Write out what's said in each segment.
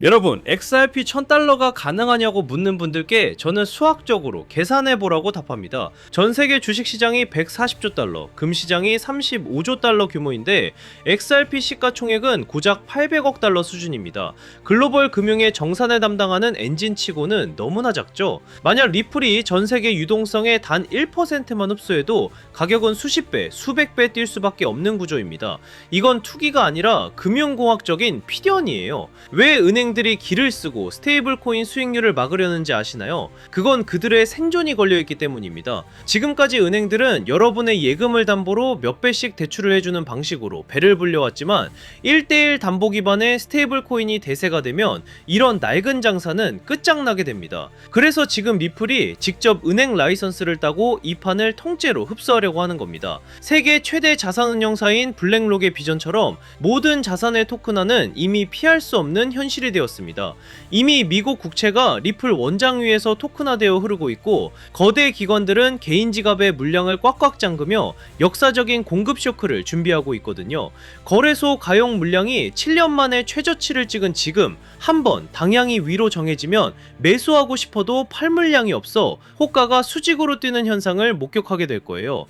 여러분, XRP 1000달러가 가능하냐고 묻는 분들께 저는 수학적으로 계산해보라고 답합니다. 전세계 주식시장이 140조 달러, 금시장이 35조 달러 규모인데 XRP 시가총액은 고작 800억 달러 수준입니다. 글로벌 금융의 정산을 담당하는 엔진치고는 너무나 작죠. 만약 리플이 전세계 유동성의 단 1%만 흡수해도 가격은 수십 배, 수백 배 뛸 수밖에 없는 구조입니다. 이건 투기가 아니라 금융공학적인 필연이에요. 왜 은행들이 기를 쓰고 스테이블 코인 수익률을 막으려는지 아시나요? 그건 그들의 생존이 걸려있기 때문입니다. 지금까지 은행들은 여러분의 예금을 담보로 몇 배씩 대출을 해주는 방식으로 배를 불려왔지만 1대1 담보 기반의 스테이블 코인이 대세가 되면 이런 낡은 장사는 끝장나게 됩니다. 그래서 지금 리플이 직접 은행 라이선스를 따고 이 판을 통째로 흡수하려고 하는 겁니다. 세계 최대 자산운용사인 블랙록의 비전처럼 모든 자산의 토큰화는 이미 피할 수 없는 현실이 되었습니다. 이미 미국 국채가 리플 원장위에서 토큰화되어 흐르고 있고 거대 기관들은 개인 지갑의 물량을 꽉꽉 잠그며 역사적인 공급 쇼크를 준비하고 있거든요. 거래소 가용 물량이 7년 만에 최저치를 찍은 지금 한번 방향이 위로 정해지면 매수하고 싶어도 팔 물량이 없어 호가가 수직으로 뛰는 현상을 목격하게 될 거예요.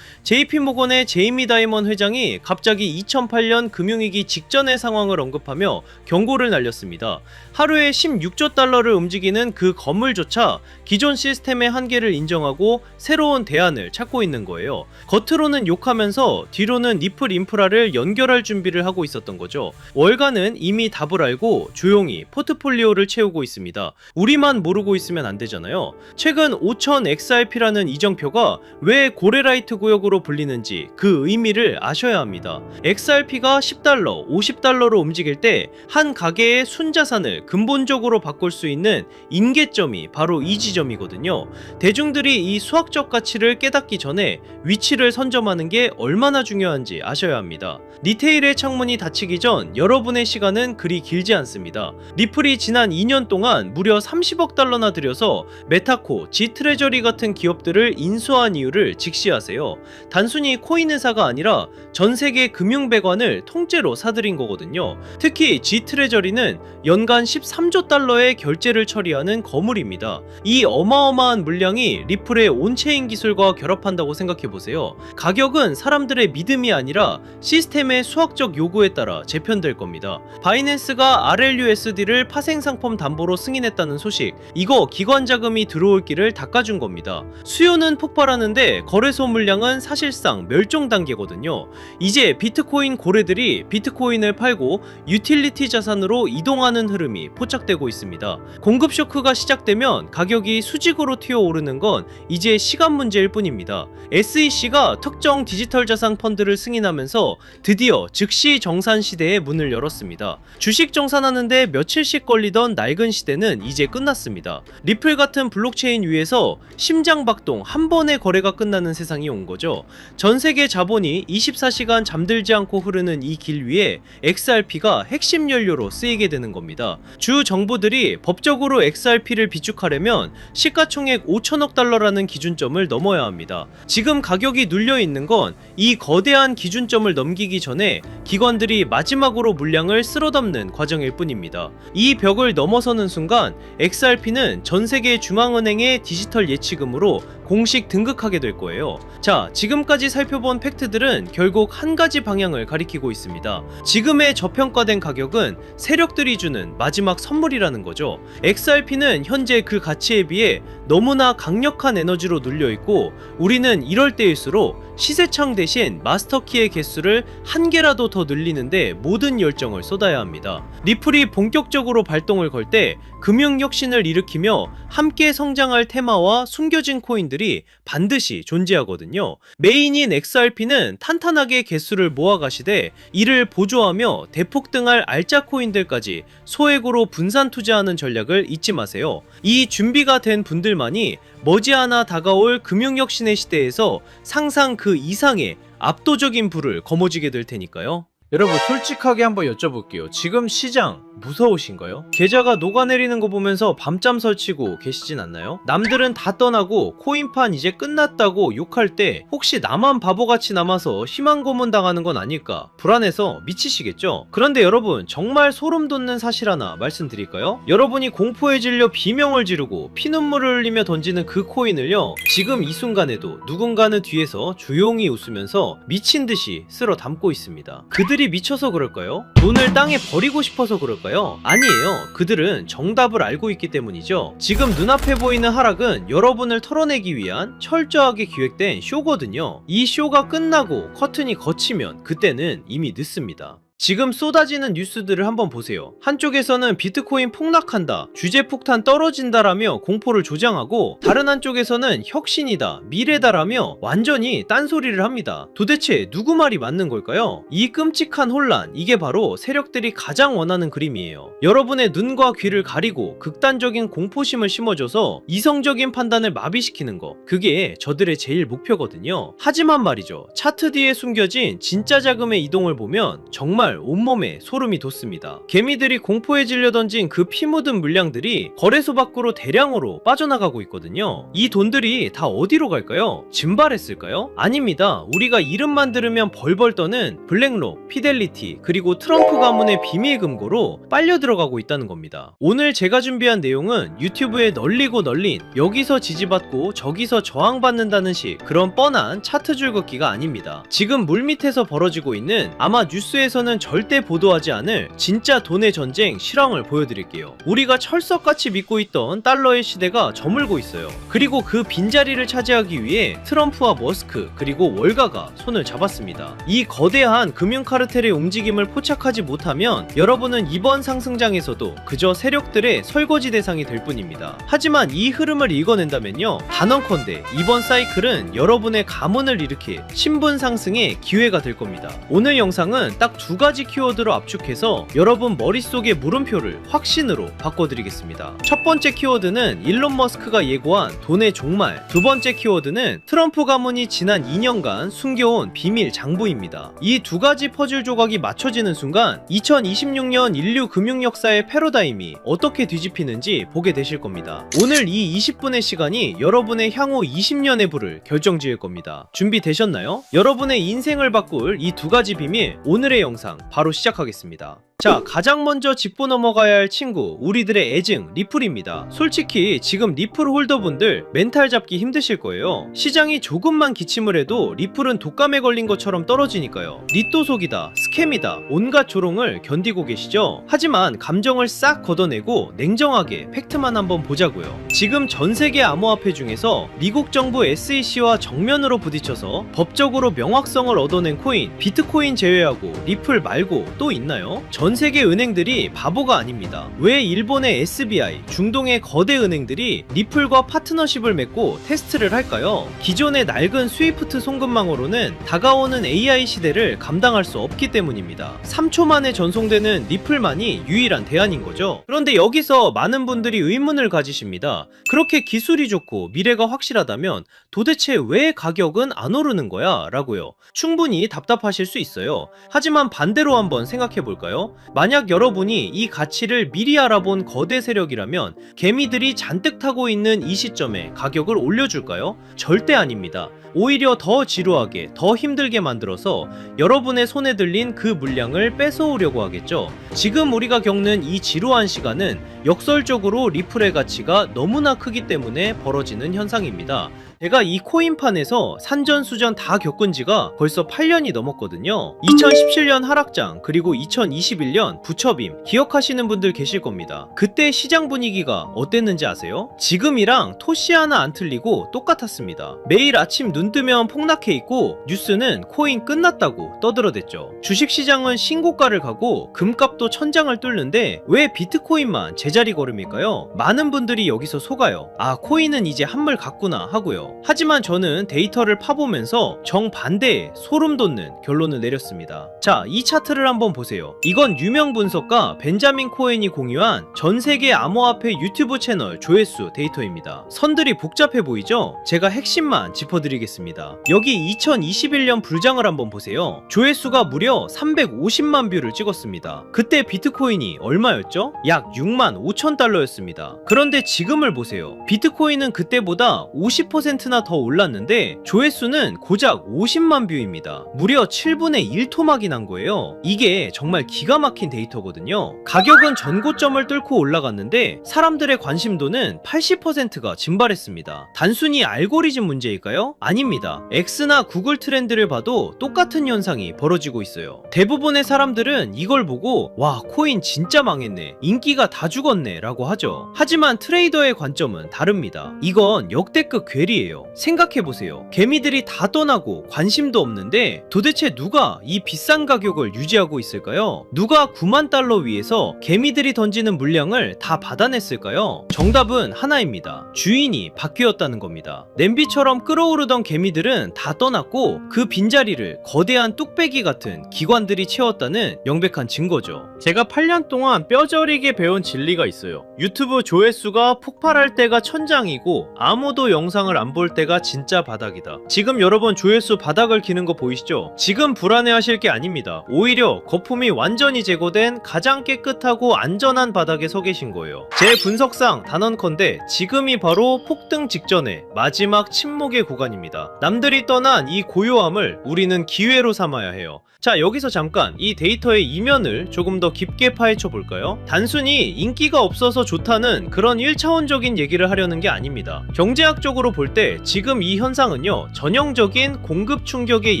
JP모건의 제이미 다이먼 회장이 갑자기 2008년 금융위기 직전의 상황을 언급하며 경고를 날렸습니다. 하루에 16조 달러를 움직이는 그 건물조차 기존 시스템의 한계를 인정하고 새로운 대안을 찾고 있는 거예요. 겉으로는 욕하면서 뒤로는 리플 인프라를 연결할 준비를 하고 있었던 거죠. 월가는 이미 답을 알고 조용히 포트폴리오를 채우고 있습니다. 우리만 모르고 있으면 안 되잖아요. 최근 5000 XRP라는 이정표가 왜 고레라이트 구역으로 불리는지 그 의미를 아셔야 합니다. XRP가 10달러, 50달러로 움직일 때 한 가게의 순자산을 근본적으로 바꿀 수 있는 인계점이 바로 이 지점이거든요. 대중들이 이 수학적 가치를 깨닫기 전에 위치를 선점하는 게 얼마나 중요한지 아셔야 합니다. 리테일의 창문이 닫히기 전 여러분의 시간은 그리 길지 않습니다. 리플이 지난 2년 동안 무려 30억 달러나 들여서 메타코, 지트레저리 같은 기업들을 인수한 이유를 직시하세요. 단순히 코인 회사가 아니라 전 세계 금융배관을 통째로 사들인 거거든요. 특히 지트레저리는 연간 13조 달러의 결제를 처리하는 거물입니다. 이 어마어마한 물량이 리플의 온체인 기술과 결합한다고 생각해보세요. 가격은 사람들의 믿음이 아니라 시스템의 수학적 요구에 따라 재편될 겁니다. 바이낸스가 RLUSD를 파생상품 담보로 승인했다는 소식, 이거 기관 자금이 들어올 길을 닦아준 겁니다. 수요는 폭발하는데 거래소 물량은 사실상 멸종 단계거든요. 이제 비트코인 고래들이 비트코인을 팔고 유틸리티 자산으로 이동하는 흐름이 포착되고 있습니다. 공급 쇼크가 시작되면 가격이 수직으로 튀어오르는 건 이제 시간 문제일 뿐입니다. SEC가 특정 디지털 자산 펀드를 승인하면서 드디어 즉시 정산 시대의 문을 열었습니다. 주식 정산하는데 며칠씩 걸리던 낡은 시대는 이제 끝났습니다. 리플 같은 블록체인 위에서 심장박동 한 번의 거래가 끝나는 세상이 온 거죠. 전 세계 자본이 24시간 잠들지 않고 흐르는 이 길 위에 XRP가 핵심 연료로 쓰이게 되는 겁니다. 주 정부들이 법적으로 XRP를 비축하려면 시가총액 5천억 달러라는 기준점을 넘어야 합니다. 지금 가격이 눌려 있는 건 이 거대한 기준점을 넘기기 전에 기관들이 마지막으로 물량을 쓸어담는 과정일 뿐입니다. 이 벽을 넘어서는 순간 XRP는 전 세계 중앙은행의 디지털 예치금으로 공식 등극하게 될 거예요. 자, 지금까지 살펴본 팩트들은 결국 한 가지 방향을 가리키고 있습니다. 지금의 저평가된 가격은 세력들이 주는 마지막 선물이라는 거죠. XRP는 현재 그 가치에 비해 너무나 강력한 에너지로 눌려있고 우리는 이럴 때일수록 시세창 대신 마스터키의 개수를 한 개라도 더 늘리는데 모든 열정을 쏟아야 합니다. 리플이 본격적으로 발동을 걸 때 금융혁신을 일으키며 함께 성장할 테마와 숨겨진 코인들이 반드시 존재하거든요. 메인인 XRP는 탄탄하게 개수를 모아가시되 이를 보조하며 대폭등할 알짜 코인들까지 소액으로 분산 투자하는 전략을 잊지 마세요. 이 준비가 된 분들만이 머지않아 다가올 금융혁신의 시대에서 상상 그 이상의 압도적인 부를 거머쥐게 될 테니까요. 여러분 솔직하게 한번 여쭤볼게요. 지금 시장 무서우신가요? 계좌가 녹아내리는 거 보면서 밤잠 설치고 계시진 않나요? 남들은 다 떠나고 코인판 이제 끝났다고 욕할 때 혹시 나만 바보같이 남아서 심한 고문 당하는 건 아닐까 불안해서 미치시겠죠? 그런데 여러분, 정말 소름 돋는 사실 하나 말씀드릴까요? 여러분이 공포에 질려 비명을 지르고 피눈물을 흘리며 던지는 그 코인을요, 지금 이 순간에도 누군가는 뒤에서 조용히 웃으면서 미친 듯이 쓸어 담고 있습니다. 그들이 미쳐서 그럴까요? 돈을 땅에 버리고 싶어서 그럴까요? 아니에요. 그들은 정답을 알고 있기 때문이죠. 지금 눈앞에 보이는 하락은 여러분을 털어내기 위한 철저하게 기획된 쇼거든요. 이 쇼가 끝나고 커튼이 걷히면 그때는 이미 늦습니다. 지금 쏟아지는 뉴스들을 한번 보세요. 한쪽에서는 비트코인 폭락한다, 주제폭탄 떨어진다라며 공포를 조장하고, 다른 한쪽에서는 혁신이다, 미래다라며 완전히 딴소리를 합니다. 도대체 누구 말이 맞는 걸까요? 이 끔찍한 혼란, 이게 바로 세력들이 가장 원하는 그림이에요. 여러분의 눈과 귀를 가리고 극단적인 공포심을 심어줘서 이성적인 판단을 마비시키는 거, 그게 저들의 제일 목표거든요. 하지만 말이죠, 차트 뒤에 숨겨진 진짜 자금의 이동을 보면 정말 온몸에 소름이 돋습니다. 개미들이 공포에 질려 던진 그 피 묻은 물량들이 거래소 밖으로 대량으로 빠져나가고 있거든요. 이 돈들이 다 어디로 갈까요? 증발했을까요? 아닙니다. 우리가 이름만 들으면 벌벌 떠는 블랙록, 피델리티, 그리고 트럼프 가문의 비밀 금고로 빨려 들어가고 있다는 겁니다. 오늘 제가 준비한 내용은 유튜브에 널리고 널린 여기서 지지받고 저기서 저항받는다는 식 그런 뻔한 차트 줄긋기가 아닙니다. 지금 물밑에서 벌어지고 있는, 아마 뉴스에서는 절대 보도하지 않을 진짜 돈의 전쟁 실황을 보여드릴게요. 우리가 철석같이 믿고 있던 달러의 시대가 저물고 있어요. 그리고 그 빈자리를 차지하기 위해 트럼프와 머스크 그리고 월가가 손을 잡았습니다. 이 거대한 금융카르텔의 움직임을 포착하지 못하면 여러분은 이번 상승장에서도 그저 세력들의 설거지 대상이 될 뿐입니다. 하지만 이 흐름을 읽어낸다면요, 단언컨대 이번 사이클은 여러분의 가문을 일으킬 신분 상승의 기회가 될 겁니다. 오늘 영상은 딱 두 가지 키워드로 압축해서 여러분 머릿속의 물음표를 확신으로 바꿔드리겠습니다. 첫 번째 키워드는 일론 머스크가 예고한 돈의 종말, 두 번째 키워드는 트럼프 가문이 지난 2년간 숨겨온 비밀 장부입니다. 이 두 가지 퍼즐 조각이 맞춰지는 순간 2026년 인류 금융 역사의 패러다임이 어떻게 뒤집히는지 보게 되실 겁니다. 오늘 이 20분의 시간이 여러분의 향후 20년의 부를 결정지을 겁니다. 준비되셨나요? 여러분의 인생을 바꿀 이 두 가지 비밀, 오늘의 영상 바로 시작하겠습니다. 자, 가장 먼저 짚고 넘어가야 할 친구, 우리들의 애증 리플입니다. 솔직히 지금 리플 홀더분들 멘탈 잡기 힘드실 거예요. 시장이 조금만 기침을 해도 리플은 독감에 걸린 것처럼 떨어지니까요. 리또속이다, 스캠이다, 온갖 조롱을 견디고 계시죠? 하지만 감정을 싹 걷어내고 냉정하게 팩트만 한번 보자고요. 지금 전세계 암호화폐 중에서 미국 정부 SEC와 정면으로 부딪혀서 법적으로 명확성을 얻어낸 코인, 비트코인 제외하고 리플 말고 또 있나요? 전세계 은행들이 바보가 아닙니다. 왜 일본의 SBI, 중동의 거대 은행들이 리플과 파트너십을 맺고 테스트를 할까요? 기존의 낡은 스위프트 송금망으로는 다가오는 AI 시대를 감당할 수 없기 때문입니다. 3초 만에 전송되는 리플만이 유일한 대안인 거죠. 그런데 여기서 많은 분들이 의문을 가지십니다. 그렇게 기술이 좋고 미래가 확실하다면 도대체 왜 가격은 안 오르는 거야? 라고요. 충분히 답답하실 수 있어요. 하지만 반대로 한번 생각해 볼까요? 만약 여러분이 이 가치를 미리 알아본 거대 세력이라면 개미들이 잔뜩 타고 있는 이 시점에 가격을 올려줄까요? 절대 아닙니다. 오히려 더 지루하게, 더 힘들게 만들어서 여러분의 손에 들린 그 물량을 뺏어오려고 하겠죠. 지금 우리가 겪는 이 지루한 시간은 역설적으로 리플의 가치가 너무나 크기 때문에 벌어지는 현상입니다. 제가 이 코인판에서 산전수전 다 겪은 지가 벌써 8년이 넘었거든요. 2017년 하락장, 그리고 2021년 부처빔 기억하시는 분들 계실 겁니다. 그때 시장 분위기가 어땠는지 아세요? 지금이랑 토시 하나 안 틀리고 똑같았습니다. 매일 아침 눈 뜨면 폭락해 있고 뉴스는 코인 끝났다고 떠들어댔죠. 주식시장은 신고가를 가고 금값도 천장을 뚫는데 왜 비트코인만 제자리 걸음일까요? 많은 분들이 여기서 속아요. 아, 코인은 이제 한물 갔구나 하고요. 거예요. 하지만 저는 데이터를 파보면서 정반대의 소름 돋는 결론을 내렸습니다. 자, 이 차트를 한번 보세요. 이건 유명 분석가 벤자민 코엔이 공유한 전 세계 암호화폐 유튜브 채널 조회수 데이터입니다. 선들이 복잡해 보이죠? 제가 핵심만 짚어드리겠습니다. 여기 2021년 불장을 한번 보세요. 조회수가 무려 350만 뷰를 찍었습니다. 그때 비트코인이 얼마였죠? 약 6만 5천 달러였습니다. 그런데 지금을 보세요. 비트코인은 그때보다 50%나 더 올랐는데 조회수는 고작 50만 뷰입니다. 무려 7분의 1토막이 난 거예요. 이게 정말 기가 막힌 데이터거든요. 가격은 전고점을 뚫고 올라갔는데 사람들의 관심도는 80%가 증발했습니다. 단순히 알고리즘 문제일까요? 아닙니다. X나 구글 트렌드를 봐도 똑같은 현상이 벌어지고 있어요. 대부분의 사람들은 이걸 보고 와, 코인 진짜 망했네, 인기가 다 죽었네 라고 하죠. 하지만 트레이더의 관점은 다릅니다. 이건 역대급 괴리예요. 생각해보세요. 개미들이 다 떠나고 관심도 없는데 도대체 누가 이 비싼 가격을 유지하고 있을까요? 누가 9만 달러 위에서 개미들이 던지는 물량을 다 받아냈을까요? 정답은 하나입니다. 주인이 바뀌었다는 겁니다. 냄비처럼 끓어오르던 개미들은 다 떠났고 그 빈자리를 거대한 뚝배기 같은 기관들이 채웠다는 명백한 증거죠. 제가 8년 동안 뼈저리게 배운 진리가 있어요. 유튜브 조회수가 폭발할 때가 천장이고 아무도 영상을 안 볼 때가 진짜 바닥이다. 지금 여러분 조회수 바닥을 기는 거 보이시죠? 지금 불안해하실 게 아닙니다. 오히려 거품이 완전히 제거된 가장 깨끗하고 안전한 바닥에 서 계신 거예요. 제 분석상 단언컨대 지금이 바로 폭등 직전의 마지막 침묵의 구간입니다. 남들이 떠난 이 고요함을 우리는 기회로 삼아야 해요. 자, 여기서 잠깐 이 데이터의 이면을 조금 더 깊게 파헤쳐 볼까요? 단순히 인기가 없어서 좋다는 그런 1차원적인 얘기를 하려는 게 아닙니다. 경제학적으로 볼 때 지금 이 현상은요, 전형적인 공급 충격의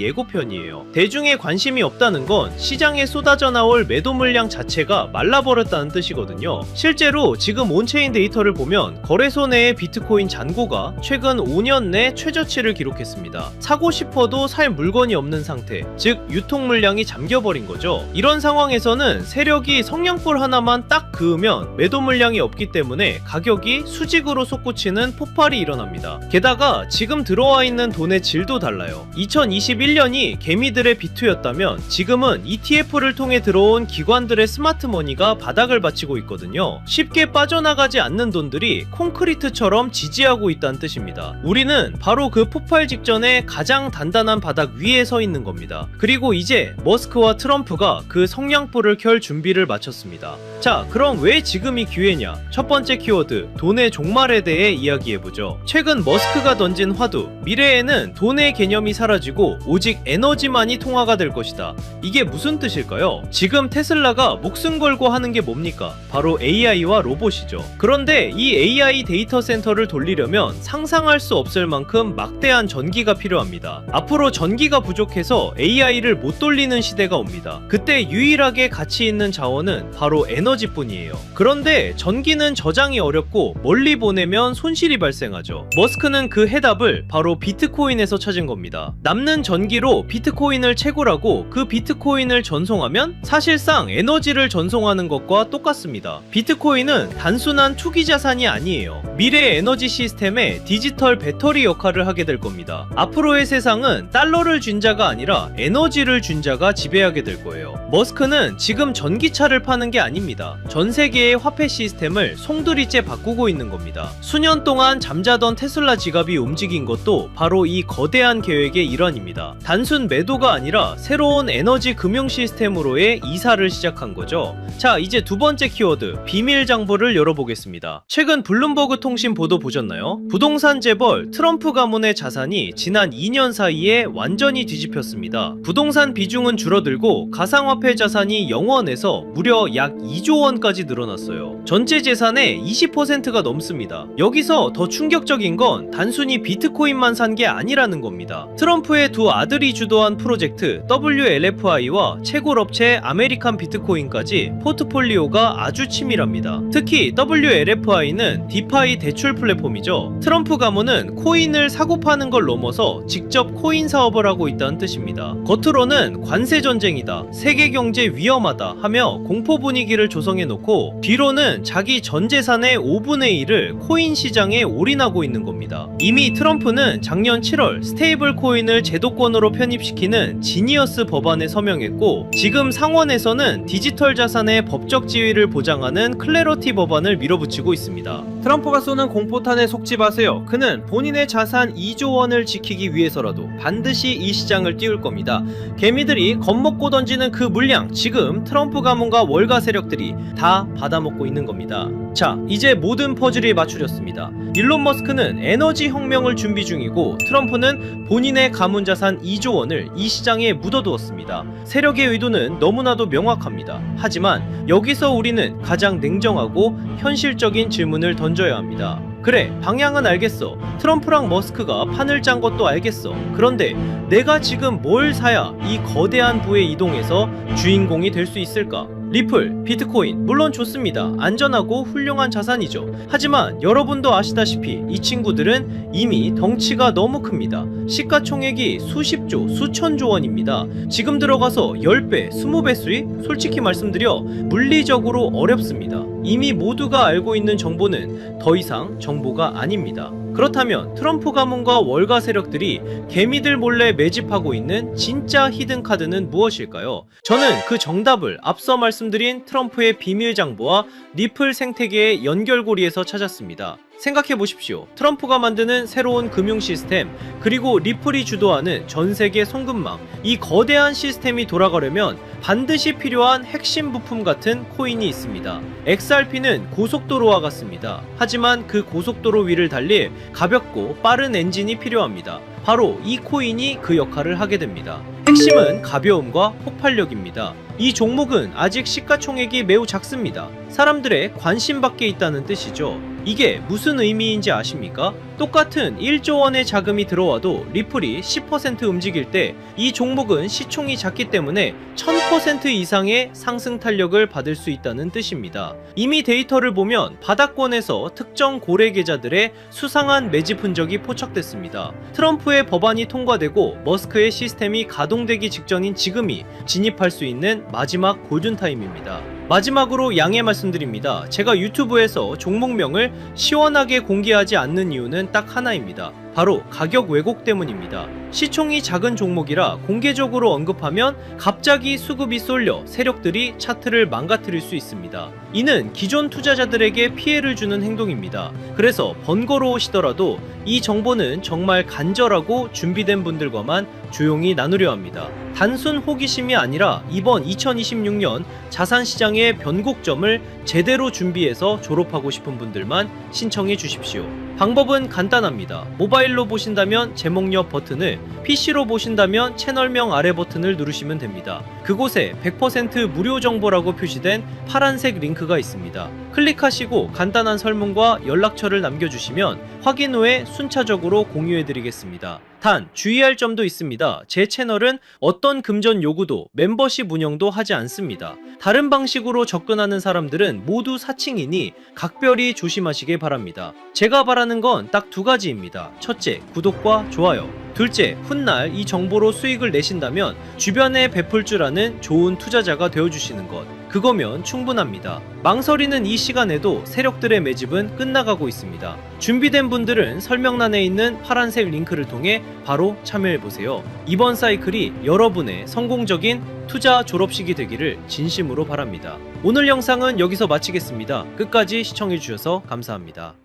예고편이에요. 대중의 관심이 없다는 건 시장에 쏟아져 나올 매도 물량 자체가 말라버렸다는 뜻이거든요. 실제로 지금 온체인 데이터를 보면 거래소 내의 비트코인 잔고가 최근 5년 내 최저치를 기록했습니다. 사고 싶어도 살 물건이 없는 상태, 즉 유통 물량이 잠겨버린 거죠. 이런 상황에서는 세력이 성냥불 하나만 딱 그으면 매도 물량이 없기 때문에 가격이 수직으로 솟구치는 폭발이 일어납니다. 게다가 지금 들어와 있는 돈의 질도 달라요. 2021년이 개미들의 비투였다면 지금은 ETF를 통해 들어온 기관들의 스마트머니가 바닥을 받치고 있거든요. 쉽게 빠져나가지 않는 돈들이 콘크리트처럼 지지하고 있다는 뜻입니다. 우리는 바로 그 폭발 직전에 가장 단단한 바닥 위에 서 있는 겁니다. 그리고 이제 머스크와 트럼프가 그 성냥불을 켤 준비를 마쳤습니다. 자, 그럼 왜 지금이 기회냐? 첫 번째 키워드, 돈의 종말에 대해 이야기해보죠. 최근 머스크가 던진 화두, 미래에는 돈의 개념이 사라지고 오직 에너지만이 통화가 될 것이다. 이게 무슨 뜻일까요? 지금 테슬라가 목숨 걸고 하는 게 뭡니까? 바로 AI와 로봇이죠. 그런데 이 AI 데이터 센터를 돌리려면 상상할 수 없을 만큼 막대한 전기가 필요합니다. 앞으로 전기가 부족해서 AI를 못 돌리는 시대가 옵니다. 그때 유일하게 가치 있는 자원은 바로 에너지뿐이에요. 그런데 전기는 저장이 어렵고 멀리 보내면 손실이 발생하죠. 머스크는 그 해답을 바로 비트코인에서 찾은 겁니다. 남는 전기로 비트코인을 채굴하고 그 비트코인을 전송하면 사실상 에너지를 전송하는 것과 똑같습니다. 비트코인은 단순한 투기 자산이 아니에요. 미래 에너지 시스템의 디지털 배터리 역할을 하게 될 겁니다. 앞으로의 세상은 달러를 준 자가 아니라 에너지를 준 자가 지배하게 될 거예요. 머스크는 지금 전기차를 파는 게 아닙니다. 전 세계의 화폐 시스템을 송두리째 바꾸고 있는 겁니다. 수년 동안 잠자던 테슬라 지갑이 움직인 것도 바로 이 거대한 계획의 일환입니다. 단순 매도가 아니라 새로운 에너지 금융 시스템으로의 이사를 시작한 거죠. 자, 이제 두 번째 키워드, 비밀 장부를 열어보겠습니다. 최근 블룸버그 통신 보도 보셨나요? 부동산 재벌 트럼프 가문의 자산이 지난 2년 사이에 완전히 뒤집혔습니다. 부동산 비중은 줄어들고 가상화폐 자산이 0원에서 무려 약 2조 원까지 늘어났어요. 전체 재산의 20%가 넘습니다. 여기서 더 충격적인 건 단순히 비트코인만 산 게 아니라는 겁니다. 트럼프의 두 아들이 주도한 프로젝트 WLFI와 채굴업체 아메리칸 비트코인까지 포트폴리오가 아주 치밀합니다. 특히 WLFI는 디파이 대출 플랫폼이죠. 트럼프 가문은 코인을 사고 파는 걸 넘어서 직접 코인 사업을 하고 있다는 뜻입니다. 겉으로는 관세 전쟁이다, 세계 경제 위험하다 하며 공포 분위기를 조성해놓고 뒤로는 자기 전 재산의 5분의 1을 코인 시장에 올인하고 있는 겁니다. 이미 트럼프는 작년 7월 스테이블 코인을 제도권으로 편입시키는 지니어스 법안에 서명했고, 지금 상원에서는 디지털 자산의 법적 지위를 보장하는 클래러티 법안을 밀어붙이고 있습니다. 트럼프가 쏘는 공포탄에 속지 마세요. 그는 본인의 자산 2조 원을 지키기 위해서라도 반드시 이 시장을 띄울 겁니다. 개미들이 겁먹고 던지는 그 물량, 지금 트럼프 가문과 월가 세력들이 다 받아먹고 있는 겁니다. 자, 이제 모든 퍼즐이 맞추렸습니다. 일론 머스크는 에너지 혁명을 준비 중이고, 트럼프는 본인의 가문 자산 2조 원을 이 시장에 묻어두었습니다. 세력의 의도는 너무나도 명확합니다. 하지만 여기서 우리는 가장 냉정하고 현실적인 질문을 던져야 합니다. 그래, 방향은 알겠어. 트럼프랑 머스크가 판을 짠 것도 알겠어. 그런데 내가 지금 뭘 사야 이 거대한 부에 이동해서 주인공이 될 수 있을까? 리플, 비트코인, 물론 좋습니다. 안전하고 훌륭한 자산이죠. 하지만 여러분도 아시다시피 이 친구들은 이미 덩치가 너무 큽니다. 시가총액이 수십조, 수천조 원입니다. 지금 들어가서 10배, 20배 수익? 솔직히 말씀드려 물리적으로 어렵습니다. 이미 모두가 알고 있는 정보는 더 이상 정보가 아닙니다. 그렇다면 트럼프 가문과 월가 세력들이 개미들 몰래 매집하고 있는 진짜 히든카드는 무엇일까요? 저는 그 정답을 앞서 말씀드린 트럼프의 비밀 장부와 리플 생태계의 연결고리에서 찾았습니다. 생각해보십시오. 트럼프가 만드는 새로운 금융 시스템, 그리고 리플이 주도하는 전세계 송금망, 이 거대한 시스템이 돌아가려면 반드시 필요한 핵심 부품 같은 코인이 있습니다. XRP는 고속도로와 같습니다. 하지만 그 고속도로 위를 달릴 가볍고 빠른 엔진이 필요합니다. 바로 이 코인이 그 역할을 하게 됩니다. 핵심은 가벼움과 폭발력입니다. 이 종목은 아직 시가총액이 매우 작습니다. 사람들의 관심 밖에 있다는 뜻이죠. 이게 무슨 의미인지 아십니까? 똑같은 1조 원의 자금이 들어와도 리플이 10% 움직일 때 이 종목은 시총이 작기 때문에 1000% 이상의 상승 탄력을 받을 수 있다는 뜻입니다. 이미 데이터를 보면 바닥권에서 특정 고래 계좌들의 수상한 매집 흔적이 포착됐습니다. 트럼프의 법안이 통과되고 머스크의 시스템이 가동되기 직전인 지금이 진입할 수 있는 마지막 골든타임입니다. 마지막으로 양해 말씀드립니다. 제가 유튜브에서 종목명을 시원하게 공개하지 않는 이유는 딱 하나입니다. 바로 가격 왜곡 때문입니다. 시총이 작은 종목이라 공개적으로 언급하면 갑자기 수급이 쏠려 세력들이 차트를 망가뜨릴 수 있습니다. 이는 기존 투자자들에게 피해를 주는 행동입니다. 그래서 번거로우시더라도 이 정보는 정말 간절하고 준비된 분들과만 조용히 나누려 합니다. 단순 호기심이 아니라 이번 2026년 자산시장의 변곡점을 제대로 준비해서 졸업하고 싶은 분들만 신청해 주십시오. 방법은 간단합니다. 모바일로 보신다면 제목 옆 버튼을, PC로 보신다면 채널명 아래 버튼을 누르시면 됩니다. 그곳에 100% 무료 정보라고 표시된 파란색 링크가 있습니다. 클릭하시고 간단한 설문과 연락처를 남겨주시면 확인 후에 순차적으로 공유해드리겠습니다. 단 주의할 점도 있습니다. 제 채널은 어떤 금전 요구도 멤버십 운영도 하지 않습니다. 다른 방식으로 접근하는 사람들은 모두 사칭이니 각별히 조심하시길 바랍니다. 제가 바라는 건 딱 두 가지입니다. 첫째, 구독과 좋아요. 둘째, 훗날 이 정보로 수익을 내신다면 주변에 베풀 줄 아는 좋은 투자자가 되어주시는 것. 그거면 충분합니다. 망설이는 이 시간에도 세력들의 매집은 끝나가고 있습니다. 준비된 분들은 설명란에 있는 파란색 링크를 통해 바로 참여해보세요. 이번 사이클이 여러분의 성공적인 투자 졸업식이 되기를 진심으로 바랍니다. 오늘 영상은 여기서 마치겠습니다. 끝까지 시청해주셔서 감사합니다.